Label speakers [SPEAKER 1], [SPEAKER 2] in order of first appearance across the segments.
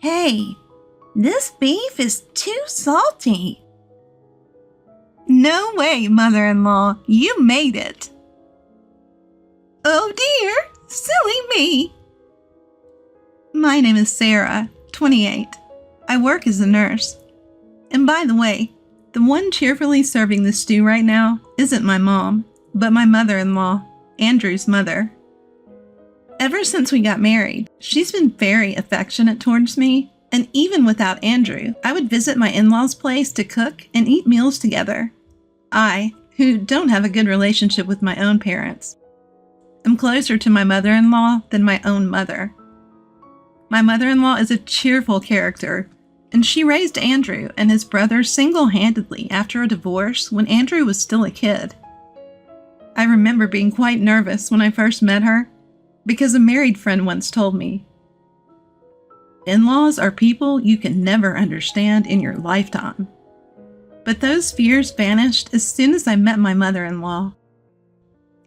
[SPEAKER 1] Hey, this beef is too salty. No way, mother-in-law, you made it. Oh dear, silly me. My name is Sarah, 28. I work as a nurse. And by the way, the one cheerfully serving the stew right now isn't my mom, but my mother-in-law, Andrew's mother. Ever since we got married, she's been very affectionate towards me, and even without Andrew, I would visit my in-laws' place to cook and eat meals together. I, who don't have a good relationship with my own parents, am closer to my mother-in-law than my own mother. My mother-in-law is a cheerful character, and she raised Andrew and his brother single-handedly after a divorce when Andrew was still a kid. I remember being quite nervous when I first met her, because a married friend once told me, "In-laws are people you can never understand in your lifetime." But those fears vanished as soon as I met my mother-in-law.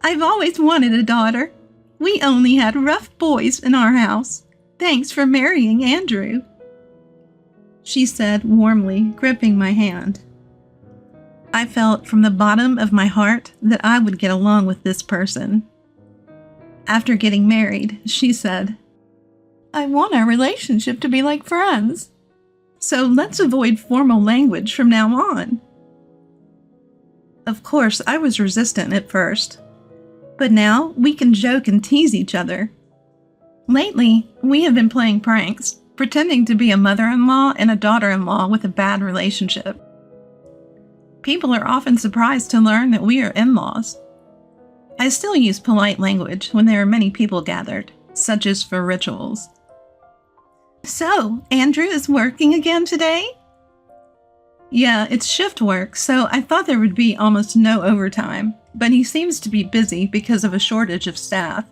[SPEAKER 1] I've always wanted a daughter. We only had rough boys in our house. Thanks for marrying Andrew, she said warmly, gripping my hand. I felt from the bottom of my heart that I would get along with this person. After getting married, she said, "I want our relationship to be like friends, so let's avoid formal language from now on." Of course, I was resistant at first, but now we can joke and tease each other. Lately, we have been playing pranks, pretending to be a mother-in-law and a daughter-in-law with a bad relationship. People are often surprised to learn that we are in-laws. I still use polite language when there are many people gathered, such as for rituals. "So, Andrew is working again today?" "Yeah, it's shift work, so I thought there would be almost no overtime, but he seems to be busy because of a shortage of staff."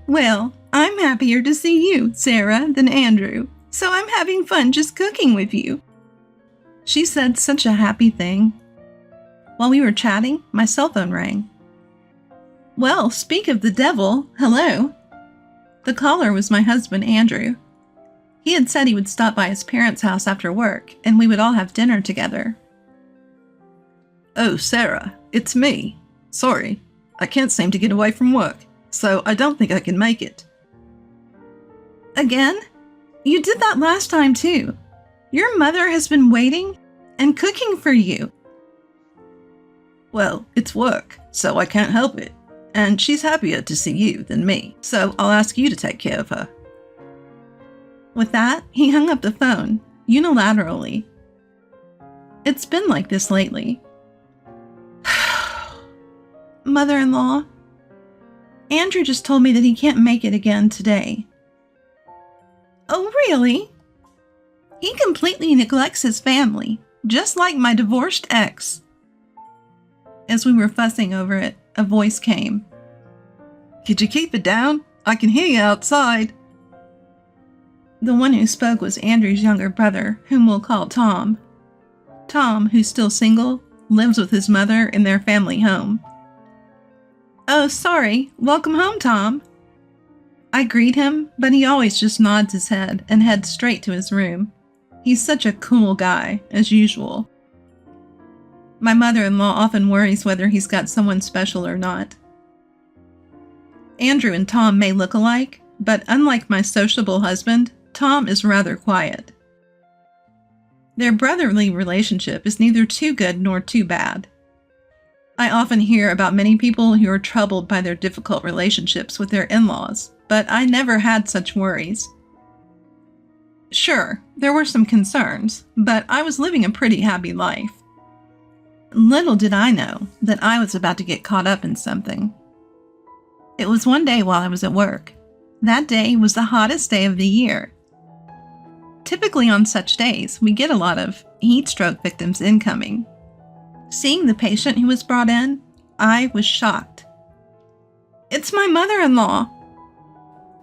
[SPEAKER 1] Well, I'm happier to see you, Sarah, than Andrew, so I'm having fun just cooking with you." She said such a happy thing. While we were chatting, my cell phone rang. Well, speak of the devil, hello. The caller was my husband, Andrew. He had said he would stop by his parents' house after work, and we would all have dinner together.
[SPEAKER 2] "Oh, Sarah, it's me. Sorry, I can't seem to get away from work, so I don't think I can make it."
[SPEAKER 1] "Again? You did that last time too. Your mother has been waiting and cooking for you."
[SPEAKER 2] "Well, it's work, so I can't help it. And she's happier to see you than me, so I'll ask you to take care of her."
[SPEAKER 1] With that, he hung up the phone, unilaterally. It's been like this lately. Mother-in-law, Andrew just told me that he can't make it again today. Oh, really? He completely neglects his family, just like my divorced ex. As we were fussing over it, a voice came.
[SPEAKER 2] "Could you keep it down? I can hear you outside."
[SPEAKER 1] The one who spoke was Andrew's younger brother, whom we'll call Tom. Tom, who's still single, lives with his mother in their family home. "Oh, sorry. Welcome home, Tom." I greet him, but he always just nods his head and heads straight to his room. He's such a cool guy, as usual. My mother-in-law often worries whether he's got someone special or not. Andrew and Tom may look alike, but unlike my sociable husband, Tom is rather quiet. Their brotherly relationship is neither too good nor too bad. I often hear about many people who are troubled by their difficult relationships with their in-laws, but I never had such worries. Sure, there were some concerns, but I was living a pretty happy life. Little did I know that I was about to get caught up in something. It was one day while I was at work. That day was the hottest day of the year. Typically on such days, we get a lot of heat stroke victims incoming. Seeing the patient who was brought in, I was shocked. It's my mother-in-law.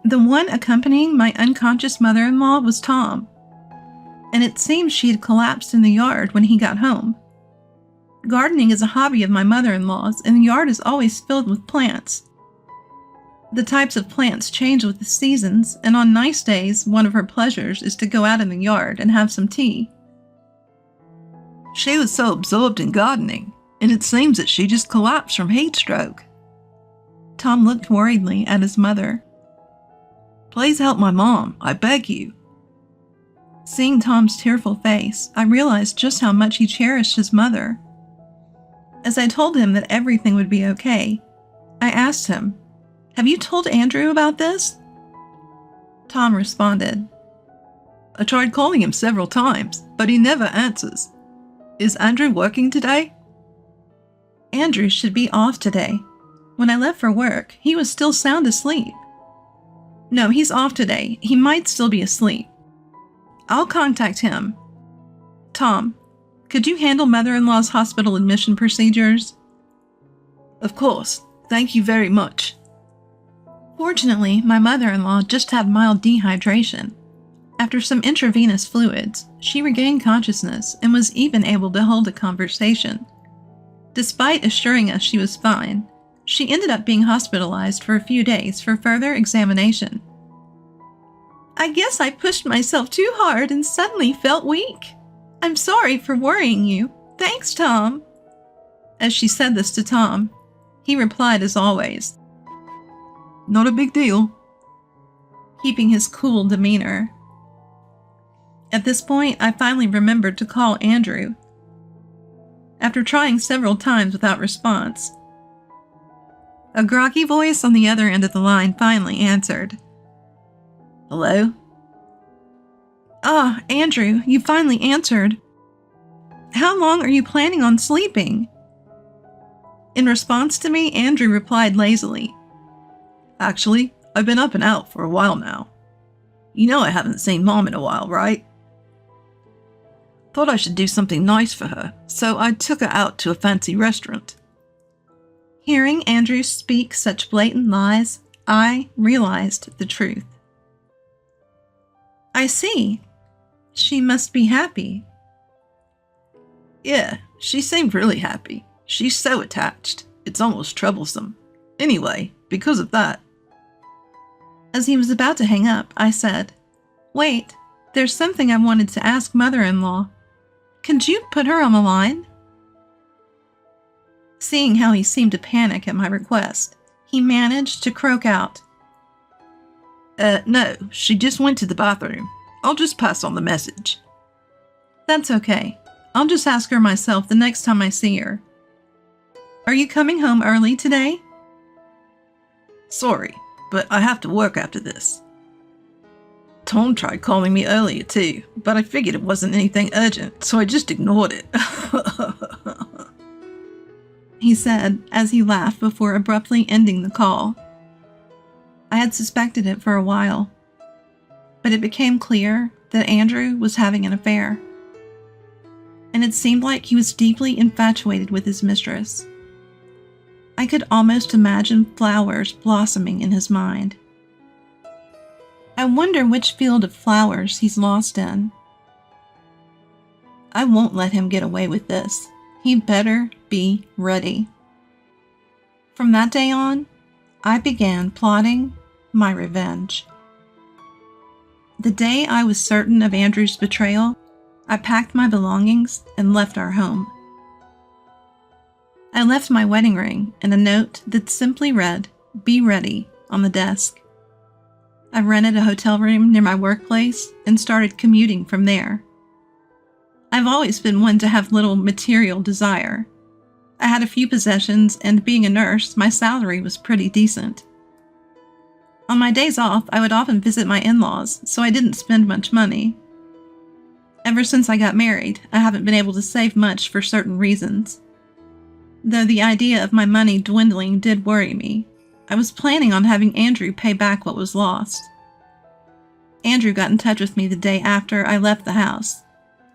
[SPEAKER 1] The one accompanying my unconscious mother-in-law was Tom, and it seems she had collapsed in the yard when he got home. Gardening is a hobby of my mother-in-law's, and the yard is always filled with plants. The types of plants change with the seasons, and on nice days, one of her pleasures is to go out in the yard and have some tea.
[SPEAKER 2] She was so absorbed in gardening, and it seems that she just collapsed from heat stroke.
[SPEAKER 1] Tom looked worriedly at his mother.
[SPEAKER 2] Please help my mom, I beg you.
[SPEAKER 1] Seeing Tom's tearful face, I realized just how much he cherished his mother. As I told him that everything would be okay, I asked him, "Have you told Andrew about this?" Tom responded,
[SPEAKER 2] I tried calling him several times, but he never answers. Is Andrew working today?
[SPEAKER 1] Andrew should be off today. When I left for work, he was still sound asleep. No, he's off today. He might still be asleep. I'll contact him. Tom, could you handle mother-in-law's hospital admission procedures?
[SPEAKER 2] Of course. Thank you very much.
[SPEAKER 1] Fortunately, my mother-in-law just had mild dehydration. After some intravenous fluids, she regained consciousness and was even able to hold a conversation. Despite assuring us she was fine, she ended up being hospitalized for a few days for further examination. I guess I pushed myself too hard and suddenly felt weak. I'm sorry for worrying you. Thanks, Tom. As she said this to Tom, he replied as always,
[SPEAKER 2] Not a big deal.
[SPEAKER 1] Keeping his cool demeanor. At this point, I finally remembered to call Andrew. After trying several times without response, a groggy voice on the other end of the line finally answered.
[SPEAKER 2] Hello?
[SPEAKER 1] Ah, Andrew, you finally answered. How long are you planning on sleeping? In response to me, Andrew replied lazily,
[SPEAKER 2] Actually, I've been up and out for a while now. You know I haven't seen Mom in a while, right? Thought I should do something nice for her, so I took her out to a fancy restaurant.
[SPEAKER 1] Hearing Andrew speak such blatant lies, I realized the truth. I see. She must be happy.
[SPEAKER 2] Yeah, she seemed really happy. She's so attached. It's almost troublesome. Anyway, because of that.
[SPEAKER 1] As he was about to hang up, I said, Wait, there's something I wanted to ask mother-in-law. Could you put her on the line? Seeing how he seemed to panic at my request, he managed to croak out,
[SPEAKER 2] No, she just went to the bathroom. I'll just pass on the message.
[SPEAKER 1] That's okay. I'll just ask her myself the next time I see her. Are you coming home early today?
[SPEAKER 2] Sorry, but I have to work after this. Tom tried calling me earlier too, but I figured it wasn't anything urgent, so I just ignored it.
[SPEAKER 1] He said as he laughed before abruptly ending the call. I had suspected it for a while, but it became clear that Andrew was having an affair, and it seemed like he was deeply infatuated with his mistress. I could almost imagine flowers blossoming in his mind. I wonder which field of flowers he's lost in. I won't let him get away with this. He better be ready. From that day on, I began plotting my revenge. The day I was certain of Andrew's betrayal, I packed my belongings and left our home. I left my wedding ring and a note that simply read, "Be ready," on the desk. I rented a hotel room near my workplace and started commuting from there. I've always been one to have little material desire. I had a few possessions, and being a nurse, my salary was pretty decent. On my days off, I would often visit my in-laws, so I didn't spend much money. Ever since I got married, I haven't been able to save much for certain reasons. Though the idea of my money dwindling did worry me, I was planning on having Andrew pay back what was lost. Andrew got in touch with me the day after I left the house,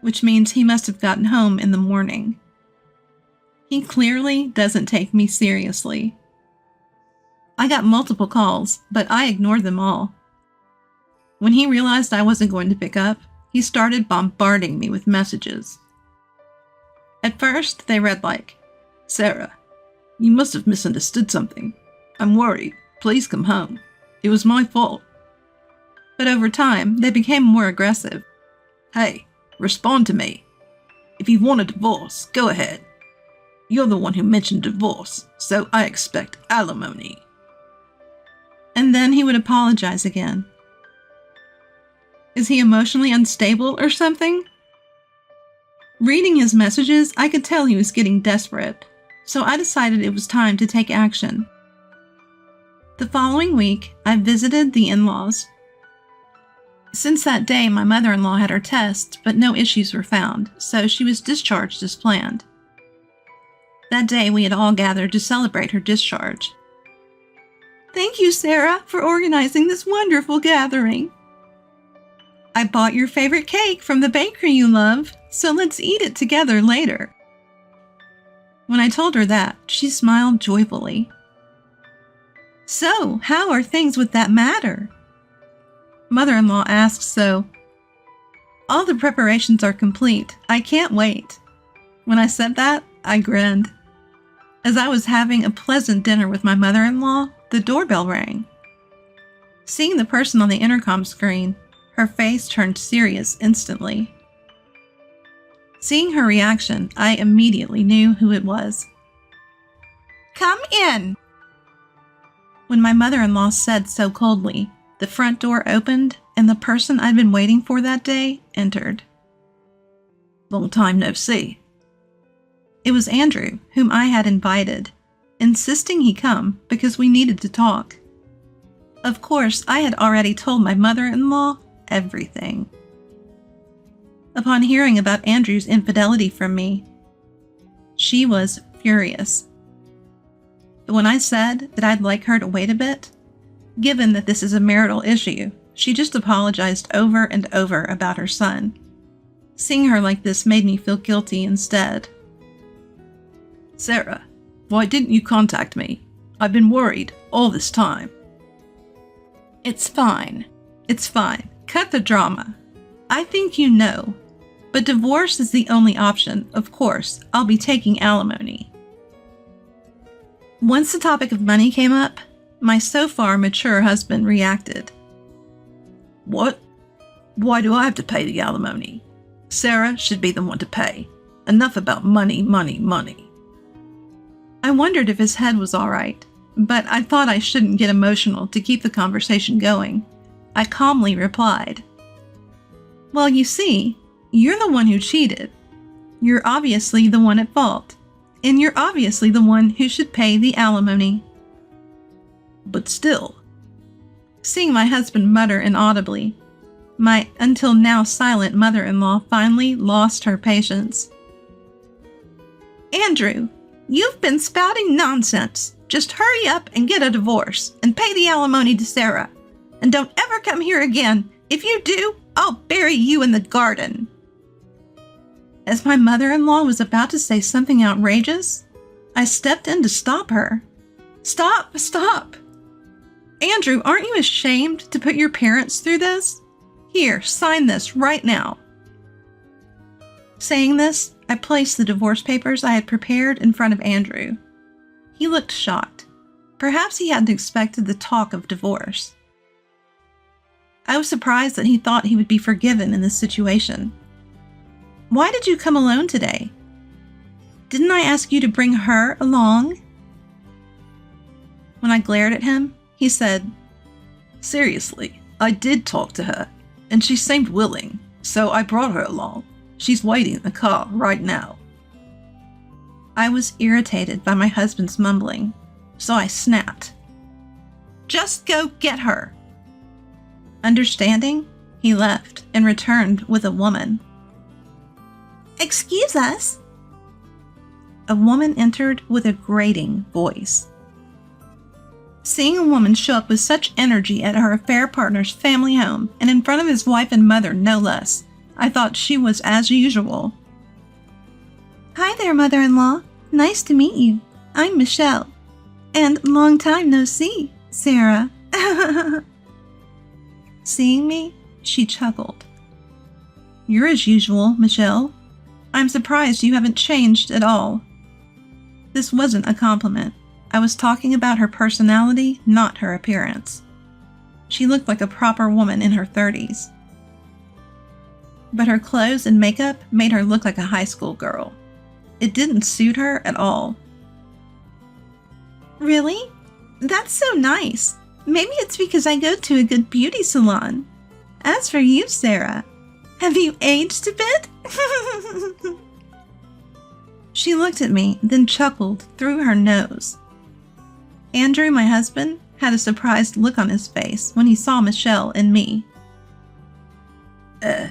[SPEAKER 1] which means he must have gotten home in the morning. He clearly doesn't take me seriously. I got multiple calls, but I ignored them all. When he realized I wasn't going to pick up, he started bombarding me with messages. At first, they read like,
[SPEAKER 2] Sarah, you must have misunderstood something. I'm worried. Please come home. It was my fault.
[SPEAKER 1] But over time, they became more aggressive.
[SPEAKER 2] Hey, respond to me. If you want a divorce, go ahead. You're the one who mentioned divorce, so I expect alimony.
[SPEAKER 1] And then he would apologize again. Is he emotionally unstable or something? Reading his messages, I could tell he was getting desperate, so I decided it was time to take action. The following week, I visited the in-laws. Since that day, my mother-in-law had her tests, but no issues were found, so she was discharged as planned. That day, we had all gathered to celebrate her discharge. Thank you, Sarah, for organizing this wonderful gathering. I bought your favorite cake from the bakery you love, so let's eat it together later. When I told her that, she smiled joyfully. So, how are things with that matter? Mother-in-law asked so. All the preparations are complete. I can't wait. When I said that, I grinned. As I was having a pleasant dinner with my mother-in-law, the doorbell rang. Seeing the person on the intercom screen, her face turned serious instantly. Seeing her reaction, I immediately knew who it was. Come in! When my mother-in-law said so coldly, the front door opened and the person I'd been waiting for that day entered.
[SPEAKER 2] Long time no see.
[SPEAKER 1] It was Andrew, whom I had invited, insisting he come because we needed to talk. Of course, I had already told my mother-in-law everything. Upon hearing about Andrew's infidelity from me, she was furious. But when I said that I'd like her to wait a bit, given that this is a marital issue, she just apologized over and over about her son. Seeing her like this made me feel guilty instead.
[SPEAKER 2] Sarah, why didn't you contact me? I've been worried all this time.
[SPEAKER 1] It's fine. It's fine. Cut the drama. I think you know. But divorce is the only option. Of course, I'll be taking alimony. Once the topic of money came up, my so far mature husband reacted.
[SPEAKER 2] What? Why do I have to pay the alimony? Sarah should be the one to pay. Enough about money, money, money.
[SPEAKER 1] I wondered if his head was all right, but I thought I shouldn't get emotional to keep the conversation going. I calmly replied, well, you see, you're the one who cheated. You're obviously the one at fault, and you're obviously the one who should pay the alimony.
[SPEAKER 2] But still.
[SPEAKER 1] Seeing my husband mutter inaudibly, my until now silent mother-in-law finally lost her patience. Andrew, you've been spouting nonsense. Just hurry up and get a divorce and pay the alimony to Sarah. And don't ever come here again. If you do, I'll bury you in the garden. As my mother-in-law was about to say something outrageous, I stepped in to stop her. Stop! Stop! Andrew, aren't you ashamed to put your parents through this? Here, sign this right now. Saying this, I placed the divorce papers I had prepared in front of Andrew. He looked shocked. Perhaps he hadn't expected the talk of divorce. I was surprised that he thought he would be forgiven in this situation. Why did you come alone today? Didn't I ask you to bring her along? When I glared at him, he said,
[SPEAKER 2] Seriously, I did talk to her, and she seemed willing, so I brought her along. She's waiting in the car right now.
[SPEAKER 1] I was irritated by my husband's mumbling, so I snapped. Just go get her. Understanding, he left and returned with a woman. Excuse us. A woman entered with a grating voice. Seeing a woman show up with such energy at her affair partner's family home and in front of his wife and mother, no less, I thought she was as usual. Hi there, mother-in-law. Nice to meet you. I'm Michelle. And long time no see, Sarah. Seeing me, she chuckled. You're as usual, Michelle. I'm surprised you haven't changed at all. This wasn't a compliment. I was talking about her personality, not her appearance. She looked like a proper woman in her 30s. But her clothes and makeup made her look like a high school girl. It didn't suit her at all. Really? That's so nice. Maybe it's because I go to a good beauty salon. As for you, Sarah, have you aged a bit? She looked at me, then chuckled through her nose. Andrew, my husband, had a surprised look on his face when he saw Michelle and me.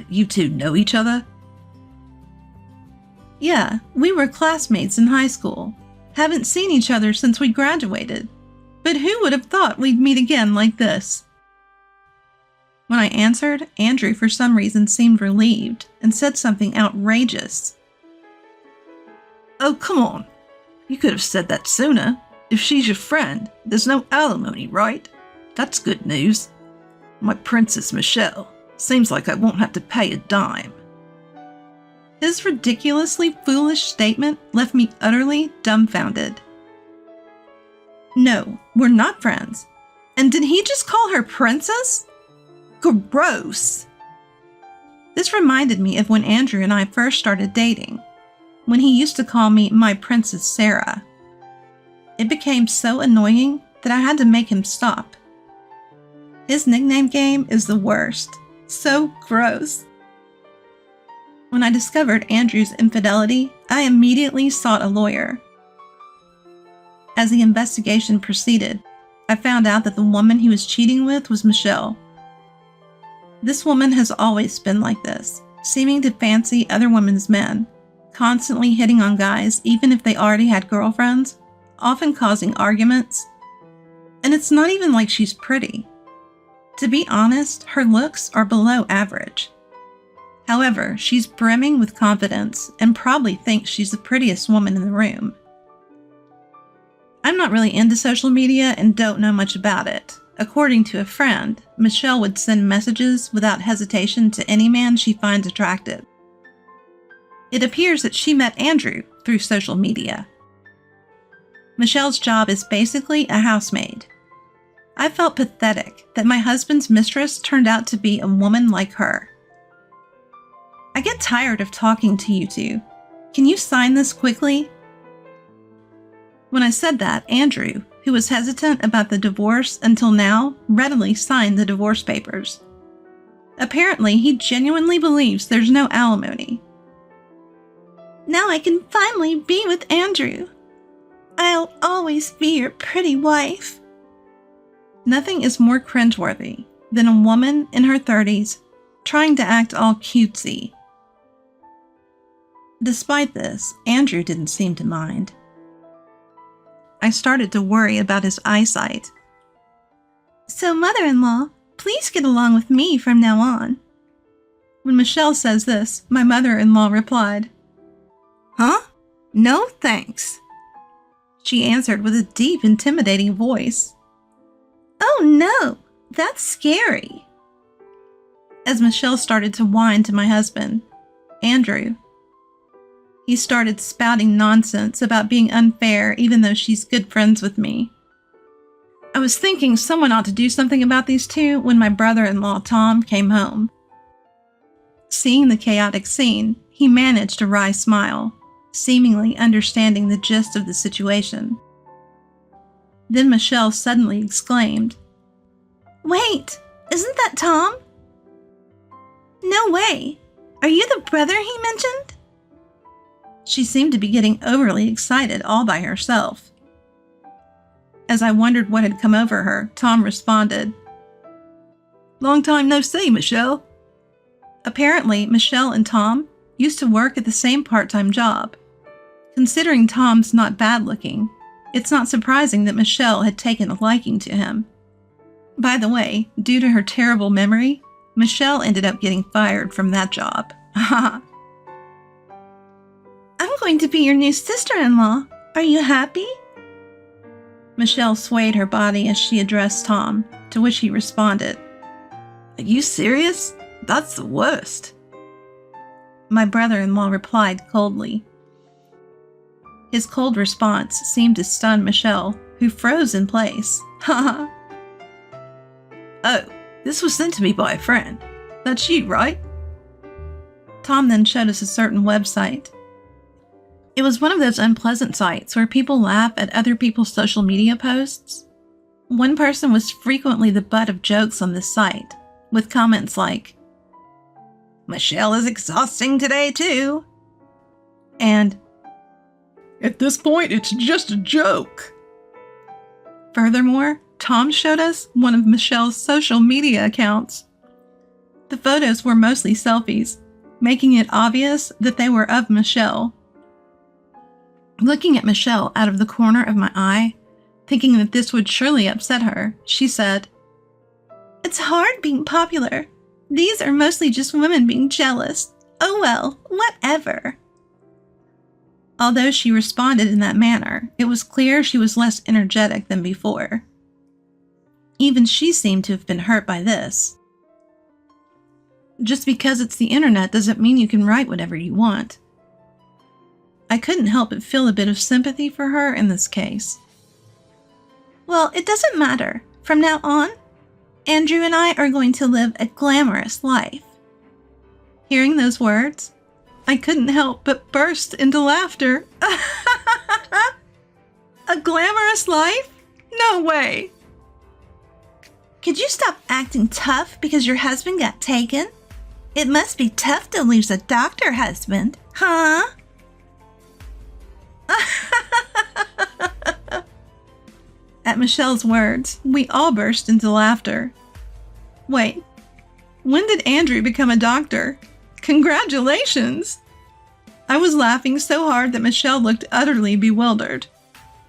[SPEAKER 2] You two know each other?
[SPEAKER 1] Yeah, we were classmates in high school. Haven't seen each other since we graduated. But who would have thought we'd meet again like this? When I answered, Andrew for some reason seemed relieved and said something outrageous.
[SPEAKER 2] Oh, come on. You could have said that sooner. If she's your friend, there's no alimony, right? That's good news. My Princess Michelle. Seems like I won't have to pay a dime.
[SPEAKER 1] His ridiculously foolish statement left me utterly dumbfounded. No, we're not friends. And did he just call her princess? Gross! This reminded me of when Andrew and I first started dating, when he used to call me my Princess Sarah. It became so annoying that I had to make him stop. His nickname game is the worst. So gross. When I discovered Andrew's infidelity, I immediately sought a lawyer. As the investigation proceeded, I found out that the woman he was cheating with was Michelle. This woman has always been like this, seeming to fancy other women's men, constantly hitting on guys even if they already had girlfriends, often causing arguments. And it's not even like she's pretty. To be honest, her looks are below average. However, she's brimming with confidence and probably thinks she's the prettiest woman in the room. I'm not really into social media and don't know much about it. According to a friend, Michelle would send messages without hesitation to any man she finds attractive. It appears that she met Andrew through social media. Michelle's job is basically a housemaid. I felt pathetic that my husband's mistress turned out to be a woman like her. I get tired of talking to you two. Can you sign this quickly? When I said that, Andrew, who was hesitant about the divorce until now, readily signed the divorce papers. Apparently, he genuinely believes there's no alimony. Now I can finally be with Andrew. I'll always be your pretty wife. Nothing is more cringeworthy than a woman in her 30s trying to act all cutesy. Despite this, Andrew didn't seem to mind. I started to worry about his eyesight. So, mother-in-law, please get along with me from now on. When Michelle says this, my mother-in-law replied, "Huh? No, thanks." She answered with a deep, intimidating voice. "Oh no, that's scary." As Michelle started to whine to my husband, Andrew, he started spouting nonsense about being unfair even though she's good friends with me. I was thinking someone ought to do something about these two when my brother-in-law Tom came home. Seeing the chaotic scene, he managed a wry smile, seemingly understanding the gist of the situation. Then Michelle suddenly exclaimed, "Wait, isn't that Tom?" "No way. Are you the brother he mentioned?" She seemed to be getting overly excited all by herself. As I wondered what had come over her, Tom responded,
[SPEAKER 2] "Long time no see, Michelle."
[SPEAKER 1] Apparently, Michelle and Tom used to work at the same part-time job. Considering Tom's not bad-looking, it's not surprising that Michelle had taken a liking to him. By the way, due to her terrible memory, Michelle ended up getting fired from that job. "I'm going to be your new sister-in-law. Are you happy?" Michelle swayed her body as she addressed Tom, to which he responded,
[SPEAKER 2] "Are you serious? That's the worst."
[SPEAKER 1] My brother-in-law replied coldly. His cold response seemed to stun Michelle, who froze in place. Haha.
[SPEAKER 2] Oh, this was sent to me by a friend. That's you, right?
[SPEAKER 1] Tom then showed us a certain website. It was one of those unpleasant sites where people laugh at other people's social media posts. One person was frequently the butt of jokes on this site, with comments like, "Michelle is exhausting today too," and
[SPEAKER 2] "At this point, it's just a joke."
[SPEAKER 1] Furthermore, Tom showed us one of Michelle's social media accounts. The photos were mostly selfies, making it obvious that they were of Michelle. Looking at Michelle out of the corner of my eye, thinking that this would surely upset her, she said, "It's hard being popular. These are mostly just women being jealous. Oh well, whatever." Although she responded in that manner, it was clear she was less energetic than before. Even she seemed to have been hurt by this. Just because it's the internet doesn't mean you can write whatever you want. I couldn't help but feel a bit of sympathy for her in this case. "Well, it doesn't matter. From now on, Andrew and I are going to live a glamorous life." Hearing those words, I couldn't help but burst into laughter. A glamorous life? No way! "Could you stop acting tough because your husband got taken? It must be tough to lose a doctor husband, huh?" At Michelle's words, we all burst into laughter. Wait, when did Andrew become a doctor? Congratulations! I was laughing so hard that Michelle looked utterly bewildered.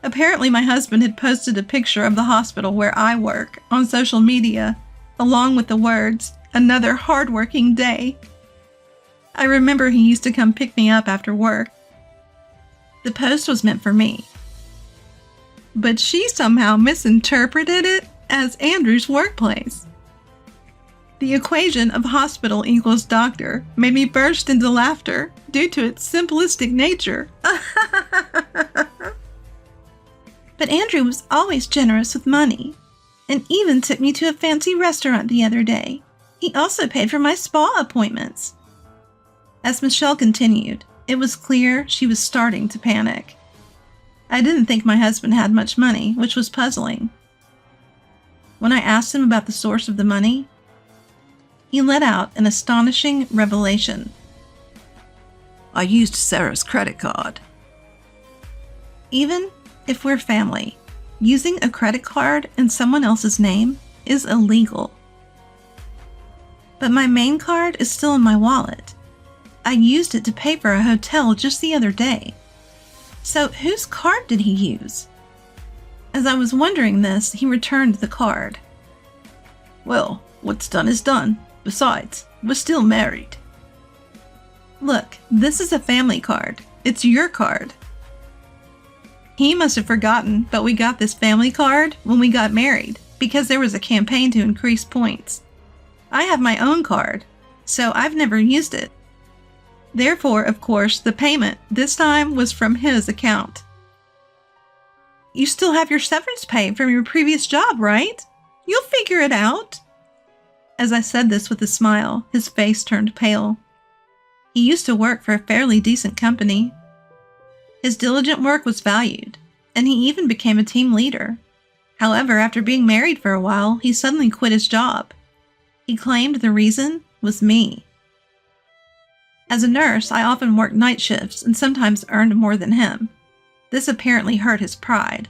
[SPEAKER 1] Apparently my husband had posted a picture of the hospital where I work on social media, along with the words, "Another hard-working day." I remember he used to come pick me up after work. The post was meant for me, but she somehow misinterpreted it as Andrew's workplace. The equation of hospital equals doctor made me burst into laughter due to its simplistic nature. But Andrew was always generous with money, and even took me to a fancy restaurant the other day. He also paid for my spa appointments. As Michelle continued, it was clear she was starting to panic. I didn't think my husband had much money, which was puzzling. When I asked him about the source of the money, he let out an astonishing revelation.
[SPEAKER 2] "I used Sarah's credit card."
[SPEAKER 1] Even if we're family, using a credit card in someone else's name is illegal. But my main card is still in my wallet. I used it to pay for a hotel just the other day. So whose card did he use? As I was wondering this, he returned the card.
[SPEAKER 2] "Well, what's done is done. Besides, we're still married."
[SPEAKER 1] "Look, this is a family card. It's your card." He must have forgotten, but we got this family card when we got married because there was a campaign to increase points. I have my own card, so I've never used it. Therefore, of course, the payment this time was from his account. "You still have your severance pay from your previous job, right? You'll figure it out." As I said this with a smile, his face turned pale. He used to work for a fairly decent company. His diligent work was valued, and he even became a team leader. However, after being married for a while, he suddenly quit his job. He claimed the reason was me. As a nurse, I often worked night shifts and sometimes earned more than him. This apparently hurt his pride,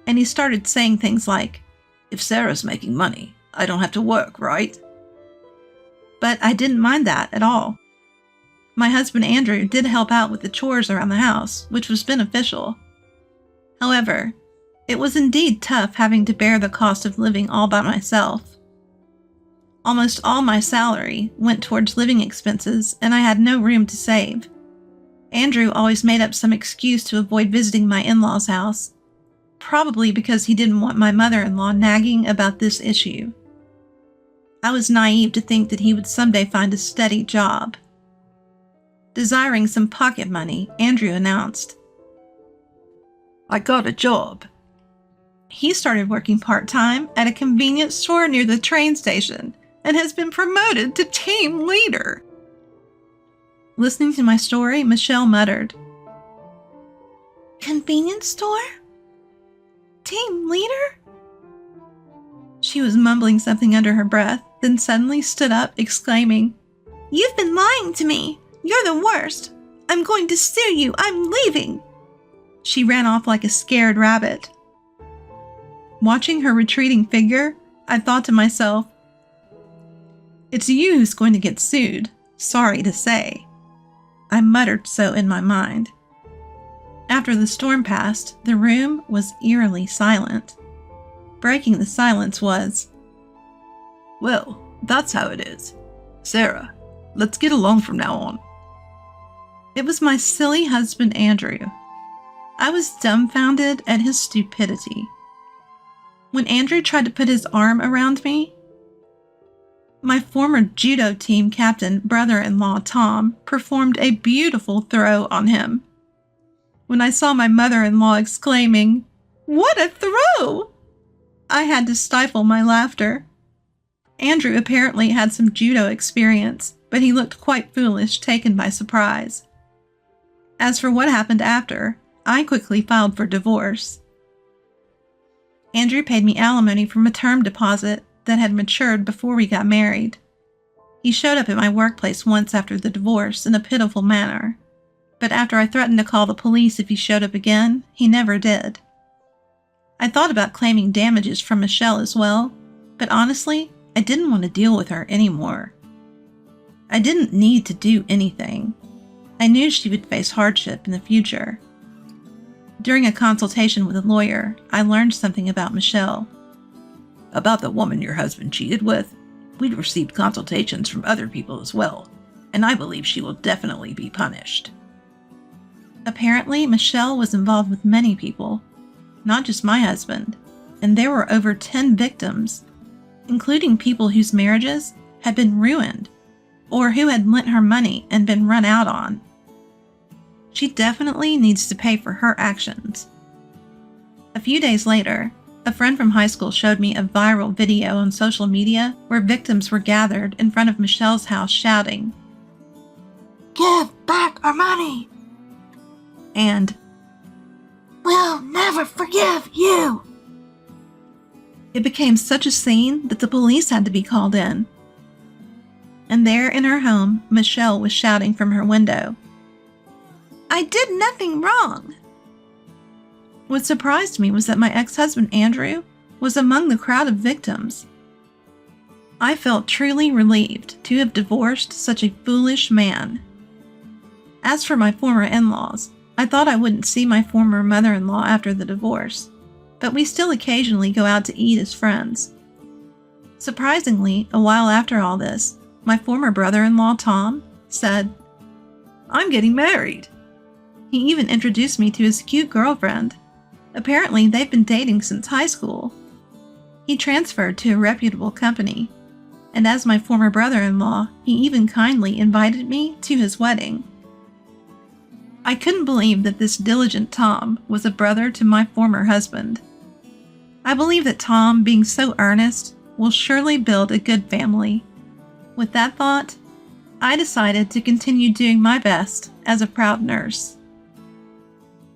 [SPEAKER 1] and he started saying things like,
[SPEAKER 2] "If Sarah's making money, I don't have to work, right?"
[SPEAKER 1] But I didn't mind that at all. My husband Andrew did help out with the chores around the house, which was beneficial. However, it was indeed tough having to bear the cost of living all by myself. Almost all my salary went towards living expenses, and I had no room to save. Andrew always made up some excuse to avoid visiting my in-laws' house, probably because he didn't want my mother-in-law nagging about this issue. I was naive to think that he would someday find a steady job. Desiring some pocket money, Andrew announced,
[SPEAKER 2] "I got a job."
[SPEAKER 1] He started working part-time at a convenience store near the train station and has been promoted to team leader. Listening to my story, Michelle muttered, "Convenience store? Team leader?" She was mumbling something under her breath, then suddenly stood up, exclaiming, "You've been lying to me! You're the worst! I'm going to sue you! I'm leaving!" She ran off like a scared rabbit. Watching her retreating figure, I thought to myself, "It's you who's going to get sued, sorry to say." I muttered so in my mind. After the storm passed, the room was eerily silent. Breaking the silence was,
[SPEAKER 2] "Well, that's how it is. Sarah, let's get along from now on."
[SPEAKER 1] It was my silly husband, Andrew. I was dumbfounded at his stupidity. When Andrew tried to put his arm around me, my former judo team captain brother-in-law, Tom, performed a beautiful throw on him. When I saw my mother-in-law exclaiming, "What a throw!" I had to stifle my laughter. Andrew apparently had some judo experience, but he looked quite foolish, taken by surprise. As for what happened after, I quickly filed for divorce. Andrew paid me alimony from a term deposit that had matured before we got married. He showed up at my workplace once after the divorce in a pitiful manner, but after I threatened to call the police if he showed up again, he never did. I thought about claiming damages from Michelle as well, but honestly, I didn't want to deal with her anymore. I didn't need to do anything. I knew she would face hardship in the future. During a consultation with a lawyer, I learned something about Michelle.
[SPEAKER 2] About the woman your husband cheated with, we'd received consultations from other people as well, and I believe she will definitely be punished.
[SPEAKER 1] Apparently, Michelle was involved with many people, not just my husband, and there were over 10 victims, including people whose marriages had been ruined or who had lent her money and been run out on. She definitely needs to pay for her actions. A few days later, a friend from high school showed me a viral video on social media where victims were gathered in front of Michelle's house shouting, "Give back our money!" and "We'll never forgive you!" It became such a scene that the police had to be called in. And there in her home, Michelle was shouting from her window, "I did nothing wrong!" What surprised me was that my ex-husband Andrew was among the crowd of victims. I felt truly relieved to have divorced such a foolish man. As for my former in-laws, I thought I wouldn't see my former mother-in-law after the divorce, but we still occasionally go out to eat as friends. Surprisingly, a while after all this, my former brother-in-law Tom said, "I'm getting married." He even introduced me to his cute girlfriend. Apparently, they've been dating since high school. He transferred to a reputable company, and as my former brother-in-law, he even kindly invited me to his wedding. I couldn't believe that this diligent Tom was a brother to my former husband. I believe that Tom, being so earnest, will surely build a good family. With that thought, I decided to continue doing my best as a proud nurse.